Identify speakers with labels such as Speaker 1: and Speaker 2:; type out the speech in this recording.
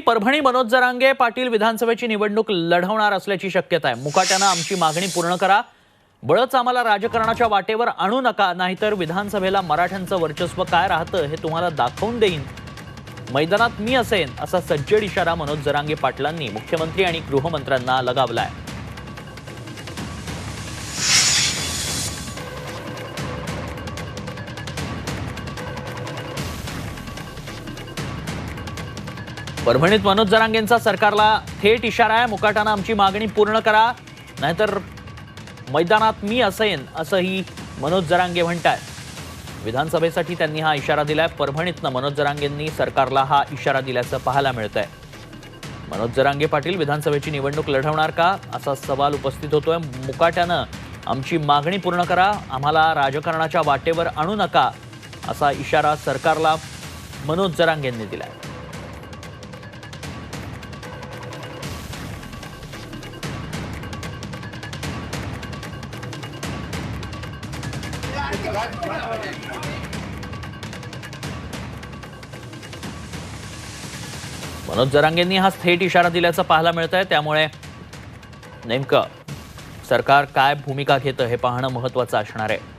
Speaker 1: परभणी मनोज जरांगे पाटील विधानसभेची निवडणूक लढवणार असल्याची शक्यता आहे। मुकाट्यानं आमची मागणी पूर्ण करा, बळच आम्हाला राजकारणाच्या वाटेवर आणू नका, नाहीतर विधानसभेला मराठ्यांचं वर्चस्व काय राहतं हे तुम्हाला दाखवून देईन, मैदानात मी असेन, असा सज्जड इशारा मनोज जरांगे पाटलांनी मुख्यमंत्री आणि गृहमंत्र्यांना लगावलाय। परभणीत मनोज जरांगेंचा सरकारला थेट इशारा आहे। मुकाट्यानं आमची मागणी पूर्ण करा, नाहीतर मैदानात मी असेन, असंही मनोज जरांगे म्हणतात। विधानसभेसाठी त्यांनी हा इशारा दिलाय। परभणीतनं मनोज जरांगेंनी सरकारला हा इशारा दिल्याचं पाहायला मिळतंय। मनोज जरांगे पाटील विधानसभेची निवडणूक लढवणार का, असा सवाल उपस्थित होतोय। मुकाट्यानं आमची मागणी पूर्ण करा, आम्हाला राजकारणाच्या वाटेवर आणू नका, असा इशारा सरकारला मनोज जरांगेंनी दिलाय। मनोज जरांगेंनी हा थेट इशारा दिल्याचं पाहायला मिळतंय। त्यामुळे नेमकं सरकार काय भूमिका घेतं हे पाहणं महत्त्वाचं असणार आहे।